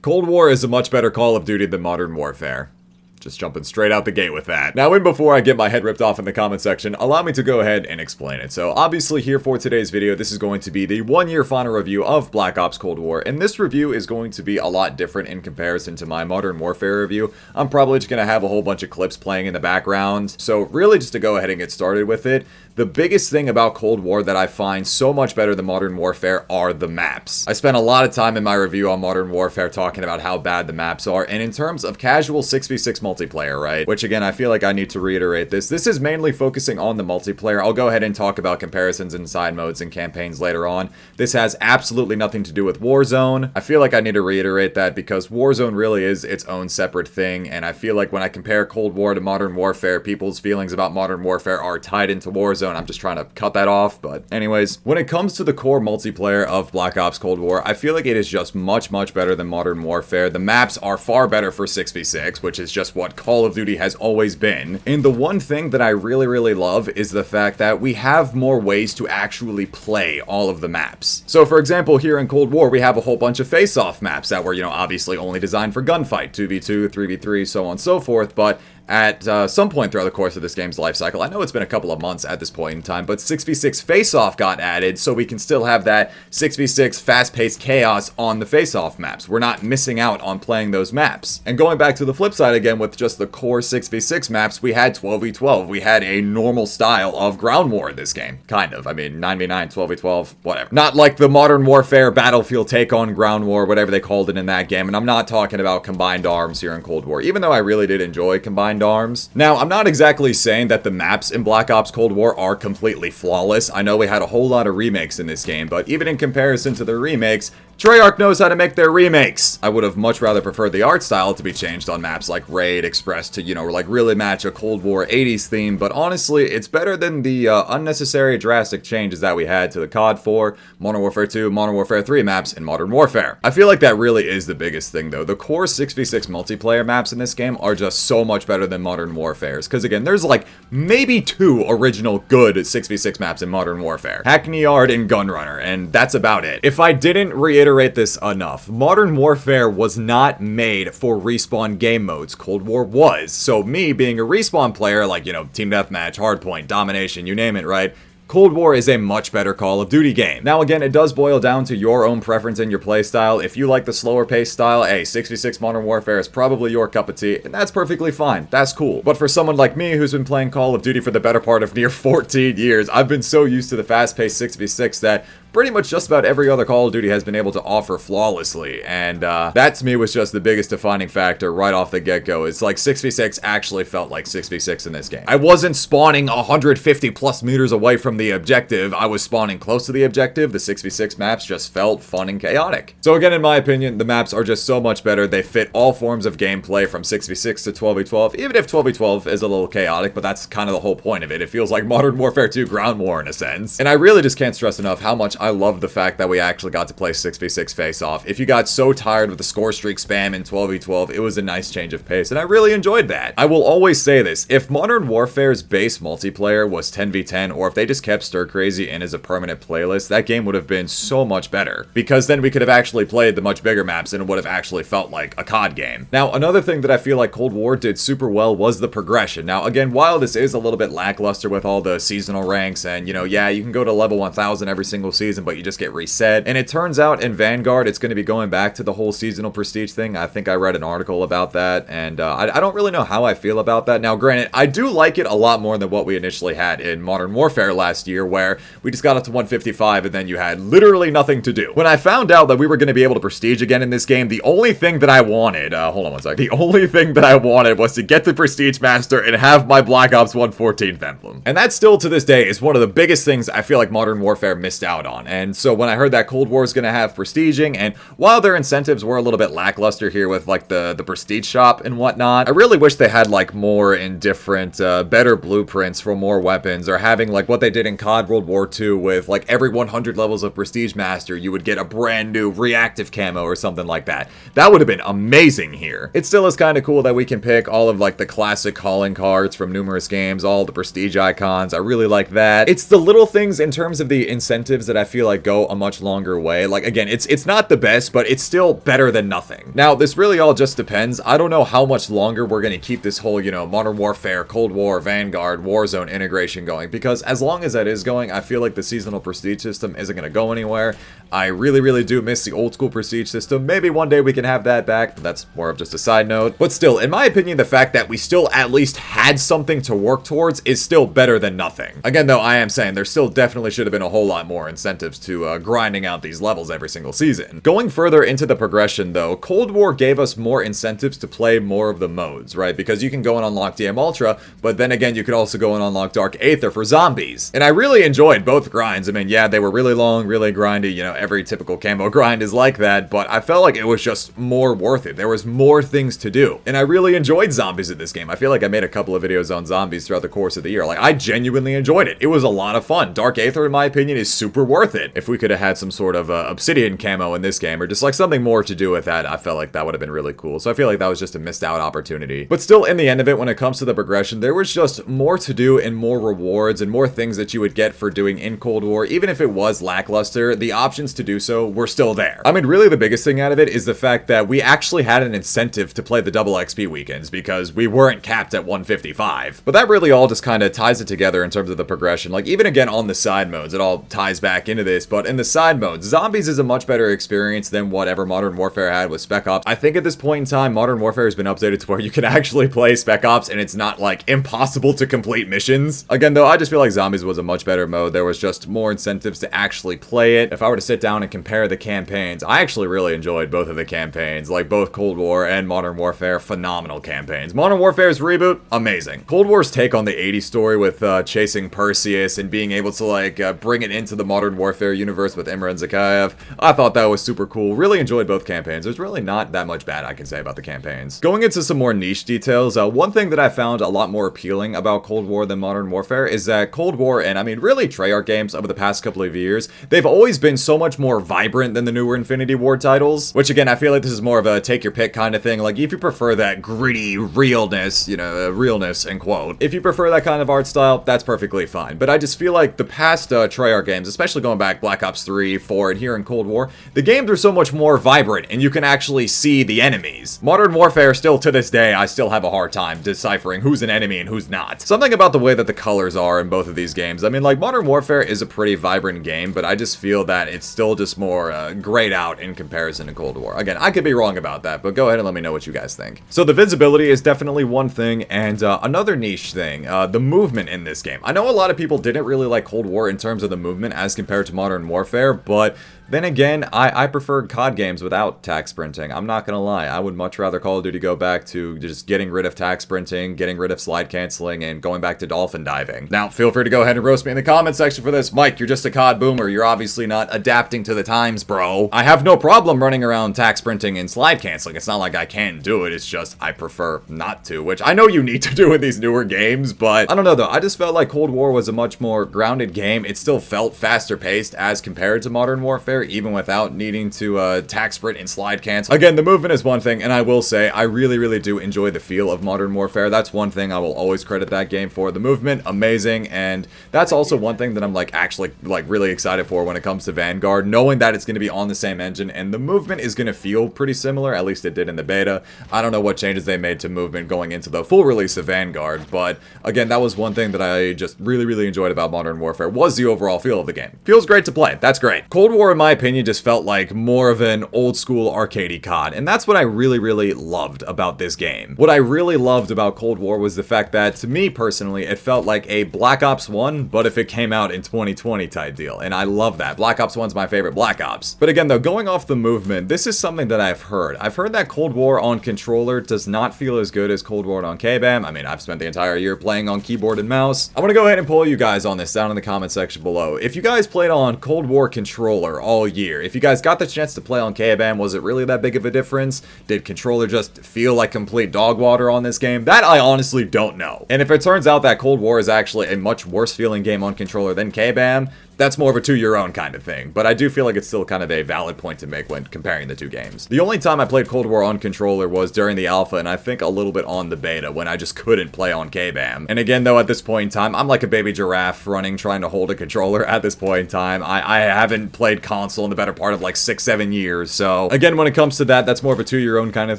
Cold War is a much better Call of Duty than Modern Warfare. Just jumping straight out the gate with that. Now, before I get my head ripped off in the comment section, allow me to go ahead and explain it. So, obviously here for today's video, this is going to be the 1-year final review of Black Ops Cold War, and this review is going to be a lot different in comparison to my Modern Warfare review. I'm probably just going to have a whole bunch of clips playing in the background. So, really just to go ahead and get started with it, the biggest thing about Cold War that I find so much better than Modern Warfare are the maps. I spent a lot of time in my review on Modern Warfare talking about how bad the maps are, and in terms of casual 6v6 multiplayer, right? Which again, I feel like I need to reiterate this. This is mainly focusing on the multiplayer. I'll go ahead and talk about comparisons in side modes and campaigns later on. This has absolutely nothing to do with Warzone. I feel like I need to reiterate that because Warzone really is its own separate thing, and I feel like when I compare Cold War to Modern Warfare, people's feelings about Modern Warfare are tied into Warzone. I'm just trying to cut that off, but anyways, when it comes to the core multiplayer of Black Ops Cold War, I feel like it is just much better than Modern Warfare. The maps are far better for 6v6, which is just what Call of Duty has always been. And the one thing that I really love is the fact that we have more ways to actually play all of the maps. So for example, here in Cold War, we have a whole bunch of face-off maps that were, obviously only designed for gunfight, 2v2, 3v3, so on and so forth, but at some point throughout the course of this game's life cycle, I know it's been a couple of months at this point in time, but 6v6 face-off got added so we can still have that 6v6 fast-paced chaos on the face-off maps. We're not missing out on playing those maps. And going back to the flip side again with just the core 6v6 maps, we had 12v12. We had a normal style of ground war in this game. Kind of. I mean, 9v9, 12v12, whatever. Not like the Modern Warfare Battlefield take on ground war, whatever they called it in that game. And I'm not talking about combined arms here in Cold War, even though I really did enjoy combined arms. Now, I'm not exactly saying that the maps in Black Ops Cold War are completely flawless. I know we had a whole lot of remakes in this game, but even in comparison to the remakes, Treyarch knows how to make their remakes. I would have much rather preferred the art style to be changed on maps like Raid, Express to, like really match a Cold War 80s theme, but honestly, it's better than the unnecessary drastic changes that we had to the COD 4, Modern Warfare 2, Modern Warfare 3 maps in Modern Warfare. I feel like that really is the biggest thing though. The core 6v6 multiplayer maps in this game are just so much better than Modern Warfare's, because again, there's like maybe 2 original good 6v6 maps in Modern Warfare. Hackney Yard and Gunrunner, and that's about it. If I didn't reiterate this enough, Modern Warfare was not made for respawn game modes. Cold War was. So me being a respawn player, like, Team Deathmatch, Hardpoint, Domination, you name it, right? Cold War is a much better Call of Duty game. Now again, it does boil down to your own preference and your playstyle. If you like the slower paced style, hey, 6v6 Modern Warfare is probably your cup of tea, and that's perfectly fine. That's cool. But for someone like me who's been playing Call of Duty for the better part of near 14 years, I've been so used to the fast-paced 6v6 that pretty much just about every other Call of Duty has been able to offer flawlessly, and that to me was just the biggest defining factor right off the get-go. It's like 6v6 actually felt like 6v6 in this game. I wasn't spawning 150 plus meters away from the objective. I was spawning close to the objective. The 6v6 maps just felt fun and chaotic. So again, in my opinion, the maps are just so much better. They fit all forms of gameplay from 6v6 to 12v12, even if 12v12 is a little chaotic, but that's kind of the whole point of it. It feels like Modern Warfare 2 Ground War in a sense. And I really just can't stress enough how much I love the fact that we actually got to play 6v6 face-off. If you got so tired with the Scorestreak spam in 12v12, it was a nice change of pace, and I really enjoyed that. I will always say this, if Modern Warfare's base multiplayer was 10v10, or if they just kept Stir Crazy in as a permanent playlist, that game would have been so much better, because then we could have actually played the much bigger maps, and it would have actually felt like a COD game. Now, another thing that I feel like Cold War did super well was the progression. Now, again, while this is a little bit lackluster with all the seasonal ranks, and, yeah, you can go to level 1000 every single season, but you just get reset. And it turns out in Vanguard, it's going to be going back to the whole seasonal prestige thing. I think I read an article about that, and I don't really know how I feel about that. Now, granted, I do like it a lot more than what we initially had in Modern Warfare last year, where we just got up to 155 and then you had literally nothing to do. When I found out that we were going to be able to prestige again in this game, the only thing that I wanted, hold on one sec, the only thing that I wanted was to get the Prestige Master and have my Black Ops 114th emblem. And that still to this day is one of the biggest things I feel like Modern Warfare missed out on. And so when I heard that Cold War is going to have prestiging, and while their incentives were a little bit lackluster here with like the prestige shop and whatnot, I really wish they had like more and different, better blueprints for more weapons, or having like what they did in COD World War II with like every 100 levels of Prestige Master, you would get a brand new reactive camo or something like that. That would have been amazing here. It still is kind of cool that we can pick all of like the classic calling cards from numerous games, all the prestige icons. I really like that. It's the little things in terms of the incentives that I feel like go a much longer way. Like, again, it's not the best, but it's still better than nothing. Now, this really all just depends. I don't know how much longer we're going to keep this whole, you know, Modern Warfare, Cold War, Vanguard, Warzone integration going, because as long as that is going, I feel like the seasonal prestige system isn't going to go anywhere. I really, really do miss the old school prestige system. Maybe one day we can have that back, but that's more of just a side note. But still, in my opinion, the fact that we still at least had something to work towards is still better than nothing. Again, though, I am saying there still definitely should have been a whole lot more incentives to grinding out these levels every single season. Going further into the progression, though, Cold War gave us more incentives to play more of the modes, right? Because you can go and unlock DM Ultra, but then again, you could also go and unlock Dark Aether for zombies. And I really enjoyed both grinds. I mean, yeah, they were really long, really grindy, you know, every typical camo grind is like that, but I felt like it was just more worth it. There was more things to do. And I really enjoyed zombies in this game. I feel like I made a couple of videos on zombies throughout the course of the year. Like, I genuinely enjoyed it. It was a lot of fun. Dark Aether, in my opinion, is super worth it. If we could have had some sort of obsidian camo in this game, or just like something more to do with that, I felt like that would have been really cool. So I feel like that was just a missed out opportunity. But still, in the end of it, when it comes to the progression, there was just more to do and more rewards and more things that you would get for doing in Cold War. Even if it was lackluster, the options to do so were still there. I mean, really the biggest thing out of it is the fact that we actually had an incentive to play the double XP weekends because we weren't capped at 155. But that really all just kind of ties it together in terms of the progression. Like, even again on the side modes, it all ties back into this, but in the side modes, zombies is a much better experience than whatever Modern Warfare had with Spec Ops. I think at this point in time, Modern Warfare has been updated to where you can actually play Spec Ops and it's not like impossible to complete missions. Again, though, I just feel like zombies was a much better mode. There was just more incentives to actually play it. If I were to sit down and compare the campaigns, I actually really enjoyed both of the campaigns, like both Cold War and Modern Warfare. Phenomenal campaigns. Modern Warfare's reboot, amazing. Cold War's take on the 80s story with chasing Perseus and being able to like bring it into the Modern Warfare universe with Imran Zakayev, I thought that was super cool. Really enjoyed both campaigns. There's really not that much bad I can say about the campaigns. Going into some more niche details, one thing that I found a lot more appealing about Cold War than Modern Warfare is that Cold War, and I mean really Treyarch games over the past couple of years, they've always been so much more vibrant than the newer Infinity Ward titles, which again, I feel like this is more of a take your pick kind of thing. Like, if you prefer that gritty realness, you know, realness in quote, if you prefer that kind of art style, that's perfectly fine. But I just feel like the past Treyarch games, especially going back Black Ops 3, 4, and here in Cold War, the games are so much more vibrant and you can actually see the enemies. Modern Warfare, still to this day, I still have a hard time deciphering who's an enemy and who's not. Something about the way that the colors are in both of these games. I mean, like, Modern Warfare is a pretty vibrant game, but I just feel that it's still just more grayed out in comparison to Cold War. Again, I could be wrong about that, but go ahead and let me know what you guys think. So the visibility is definitely one thing, and another niche thing, the movement in this game. I know a lot of people didn't really like Cold War in terms of the movement as compared to Modern Warfare, but then again, I prefer COD games without tac sprinting. I'm not gonna lie, I would much rather Call of Duty go back to just getting rid of tac sprinting, getting rid of slide canceling, and going back to dolphin diving. Now, feel free to go ahead and roast me in the comment section for this. Mike, you're just a COD boomer. You're obviously not adapting to the times, bro. I have no problem running around tac sprinting and slide canceling. It's not like I can't do it. It's just I prefer not to, which I know you need to do in these newer games, but I don't know though. I just felt like Cold War was a much more grounded game. It still felt faster paced as compared to Modern Warfare, even without needing to tac sprint and slide cancel. Again, the movement is one thing, and I will say I really do enjoy the feel of Modern Warfare. That's one thing I will always credit that game for. The movement, amazing, and that's also one thing that I'm like actually like really excited for when it comes to Vanguard, knowing that it's going to be on the same engine and the movement is going to feel pretty similar. At least it did in the beta. I don't know what changes they made to movement going into the full release of Vanguard, but again, that was one thing that I just really enjoyed about Modern Warfare, was the overall feel of the game. Feels great to play. That's great. Cold War, in my opinion, just felt like more of an old school arcadey COD, and that's what I really loved about this game. What I really loved about Cold War was the fact that, to me personally, it felt like a Black Ops 1, but if it came out in 2020 type deal, and I love that. Black Ops 1's my favorite Black Ops. But again though, going off the movement, this is something that I've heard. I've heard that Cold War on controller does not feel as good as Cold War on KBAM. I mean, I've spent the entire year playing on keyboard and mouse. I want to go ahead and poll you guys on this down in the comment section below. If you guys played on Cold War controller all year, if you guys got the chance to play on KBAM, was it really that big of a difference? Did controller just feel like complete dog water on this game? That I honestly don't know. And if it turns out that Cold War is actually a much worse feeling game on controller than KBAM, that's more of a to your own kind of thing. But I do feel like it's still kind of a valid point to make when comparing the two games. The only time I played Cold War on controller was during the alpha, and I think a little bit on the beta when I just couldn't play on KBAM. And again, though, at this point in time, I'm like a baby giraffe running, trying to hold a controller at this point in time. I haven't played console in the better part of like 6-7 years. So again, when it comes to that, that's more of a to your own kind of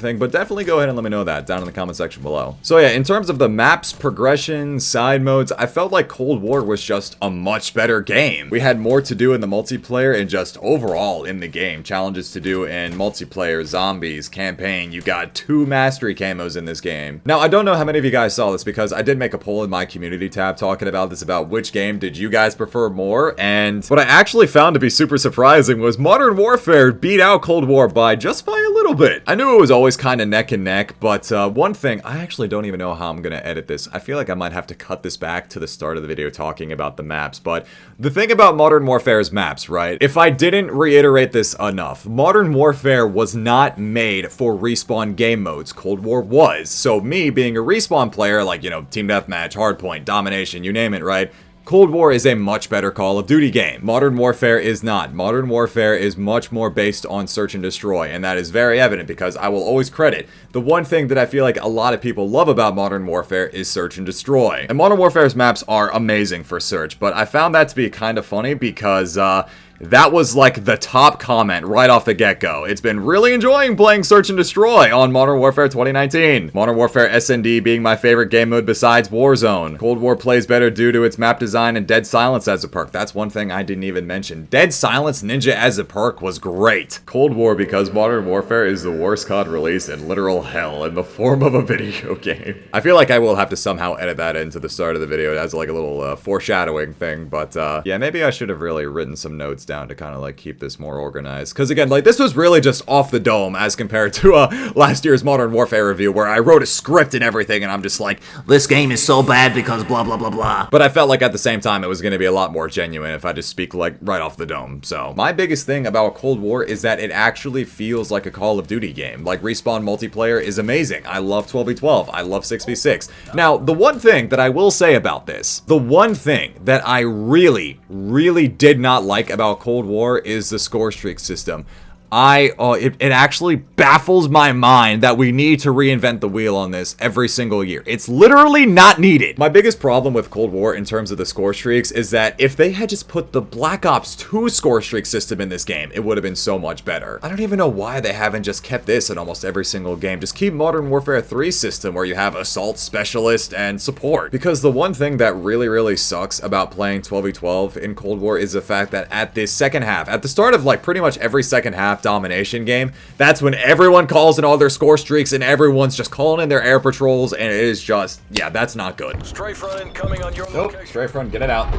thing. But definitely go ahead and let me know that down in the comment section below. So yeah, in terms of the maps, progression, side modes, I felt like Cold War was just a much better game. We had more to do in the multiplayer and just overall in the game. Challenges to do in multiplayer, zombies, campaign. You got 2 mastery camos in this game. Now, I don't know how many of you guys saw this because I did make a poll in my community tab talking about this, about which game did you guys prefer more, and what I actually found to be super surprising was Modern Warfare beat out Cold War by a little bit. I knew it was always kind of neck and neck, but one thing, I actually don't even know how I'm gonna edit this. I feel like I might have to cut this back to the start of the video talking about the maps, but the thing about Modern Warfare's maps, right? If I didn't reiterate this enough, Modern Warfare was not made for respawn game modes. Cold War was. So me being a respawn player, like, you know, Team Deathmatch, Hardpoint, Domination, you name it, right? Cold War is a much better Call of Duty game. Modern Warfare is not. Modern Warfare is much more based on search and destroy, and that is very evident because I will always credit the one thing that I feel like a lot of people love about Modern Warfare is search and destroy. And Modern Warfare's maps are amazing for search, but I found that to be kind of funny because, that was like the top comment right off the get-go. It's been really enjoying playing Search and Destroy on Modern Warfare 2019. Modern Warfare SND being my favorite game mode besides Warzone. Cold War plays better due to its map design and Dead Silence as a perk. That's one thing I didn't even mention. Dead Silence Ninja as a perk was great. Cold War because Modern Warfare is the worst COD release in literal hell in the form of a video game. I feel like I will have to somehow edit that into the start of the video as like a little foreshadowing thing, but yeah, maybe I should have really written some notes down to kind of like keep this more organized, because again, like, this was really just off the dome as compared to last year's Modern Warfare review where I wrote a script and everything and I'm just like, this game is so bad because blah blah blah blah. But I felt like at the same time it was going to be a lot more genuine if I just speak like right off the dome. So my biggest thing about Cold War is that it actually feels like a Call of Duty game. Like, respawn multiplayer is amazing. I love 12v12. I love 6v6. Now, the one thing that I will say about this, the one thing that I really did not like about Cold War is the Scorestreaks system. It actually baffles my mind that we need to reinvent the wheel on this every single year. It's literally not needed. My biggest problem with Cold War in terms of the score streaks is that if they had just put the Black Ops 2 score streak system in this game, it would have been so much better. I don't even know why they haven't just kept this in almost every single game. Just keep Modern Warfare 3 system where you have Assault, Specialist, and Support. Because the one thing that really sucks about playing 12v12 in Cold War is the fact that at the second half, at the start of like pretty much every second half domination game, that's when everyone calls in all their score streaks and everyone's just calling in their air patrols, and it is just, yeah, that's not good. Strafe run incoming on your nope, location. strafe run, get it out.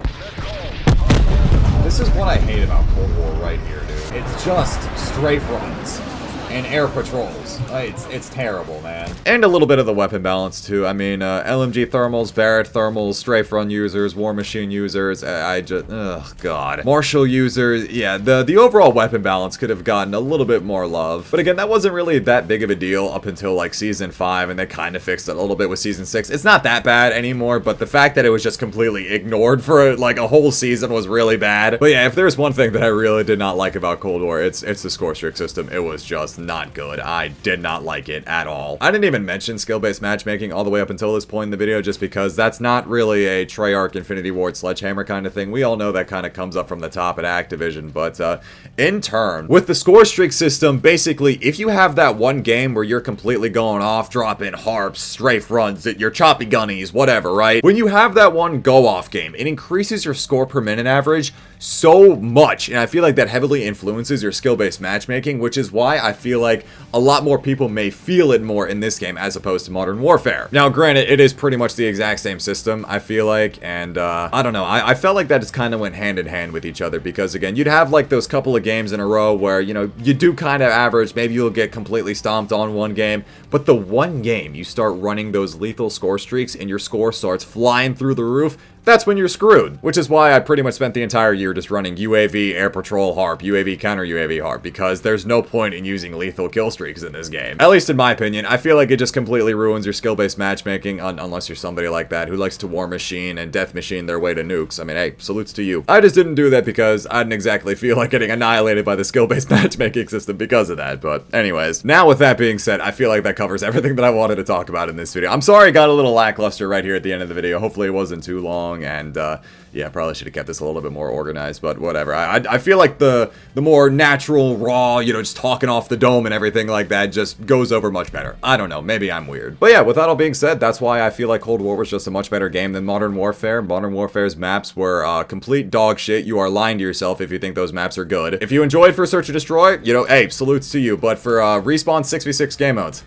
This is what I hate about Cold War right here, dude. It's just strafe runs and air patrols. It's terrible, man. And a little bit of the weapon balance, too. I mean, LMG thermals, Barrett thermals, strafe run users, war machine users, oh god. Marshall users, yeah, the overall weapon balance could have gotten a little bit more love. But again, that wasn't really that big of a deal up until, like, Season 5, and they kind of fixed it a little bit with Season 6. It's not that bad anymore, but the fact that it was just completely ignored for, like, a whole season was really bad. But yeah, if there's one thing that I really did not like about Cold War, it's the score streak system. It was just not good. I did not like it at all. I didn't even mention skill-based matchmaking all the way up until this point in the video, just because that's not really a Treyarch, Infinity Ward, Sledgehammer kind of thing. We all know that kind of comes up from the top at Activision, but in turn, with the score streak system, basically, if you have that one game where you're completely going off, dropping harps, strafe runs, your choppy gunnies, whatever, right? When you have that one go-off game, it increases your score per minute average so much, and I feel like that heavily influences your skill-based matchmaking, which is why I feel like a lot more people may feel it more in this game as opposed to Modern Warfare. Now, granted, it is pretty much the exact same system, I feel like, and I don't know, I felt like that just kind of went hand in hand with each other, because again, you'd have like those couple of games in a row where, you know, you do kind of average, maybe you'll get completely stomped on one game, but the one game you start running those lethal score streaks and your score starts flying through the roof, that's when you're screwed. Which is why I pretty much spent the entire year just running UAV, Air Patrol, HARP, UAV, counter UAV, HARP, because there's no point in using lethal kill streaks in this game. At least in my opinion, I feel like it just completely ruins your skill-based matchmaking, unless you're somebody like that who likes to war machine and death machine their way to nukes. I mean, hey, salutes to you. I just didn't do that because I didn't exactly feel like getting annihilated by the skill-based matchmaking system because of that, but anyways. Now with that being said, I feel like that covers everything that I wanted to talk about in this video. I'm sorry I got a little lackluster right here at the end of the video. Hopefully it wasn't too long, and yeah, probably should have kept this a little bit more organized, but whatever. I feel like the more natural, raw, you know, just talking off the dome and everything like that just goes over much better. I don't know, maybe I'm weird. But yeah, with that all being said, that's why I feel like Cold War was just a much better game than Modern Warfare. Modern Warfare's maps were complete dog shit. You are lying to yourself if you think those maps are good. If you enjoyed for Search and Destroy, you know, hey, salutes to you. But for Respawn 6v6 game modes,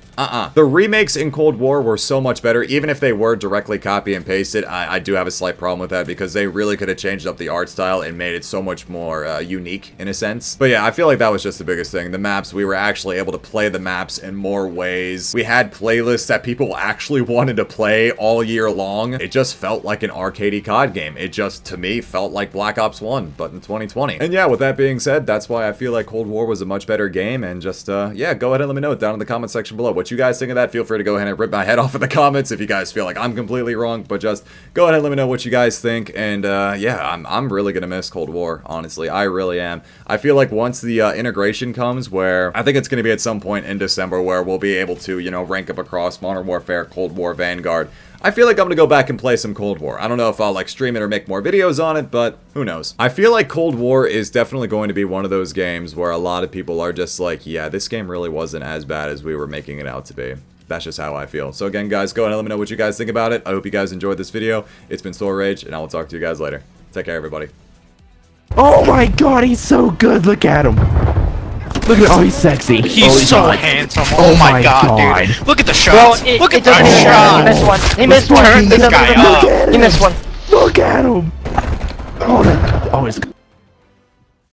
the remakes in Cold War were so much better, even if they were directly copy and pasted. I do have a slight problem with that because they really could have changed up the art style and made it so much more unique in a sense. But yeah, I feel like that was just the biggest thing. The maps, we were actually able to play the maps in more ways. We had playlists that people actually wanted to play all year long. It just felt like an arcadey COD game. It just, to me, felt like Black Ops 1, but in 2020. And yeah, with that being said, that's why I feel like Cold War was a much better game. And just, yeah, go ahead and let me know down in the comment section below what you guys think of that. Feel free to go ahead and rip my head off in the comments if you guys feel like I'm completely wrong, but just go ahead and let me know what you guys think. And yeah, I'm really gonna miss Cold War, honestly. I really am. I feel like once the integration comes, where I think it's gonna be at some point in December, where we'll be able to, you know, rank up across Modern Warfare, Cold War, Vanguard. I feel like I'm gonna go back and play some Cold War. I don't know if I'll like stream it or make more videos on it, but who knows. I feel like Cold War is definitely going to be one of those games where a lot of people are just like, yeah, this game really wasn't as bad as we were making it out to be. That's just how I feel. So again, guys, go ahead and let me know what you guys think about it. I hope you guys enjoyed this video. It's been Storage, and I will talk to you guys later. Take care, everybody. Oh my god, he's so good. Look at him. Look at, oh, he's sexy. He's so handsome. Oh my god, dude. Look at the shots. Bro, Look at the shots. He missed one. He missed one. Turn this guy up. He missed one. Look at him. Oh, that, oh, it's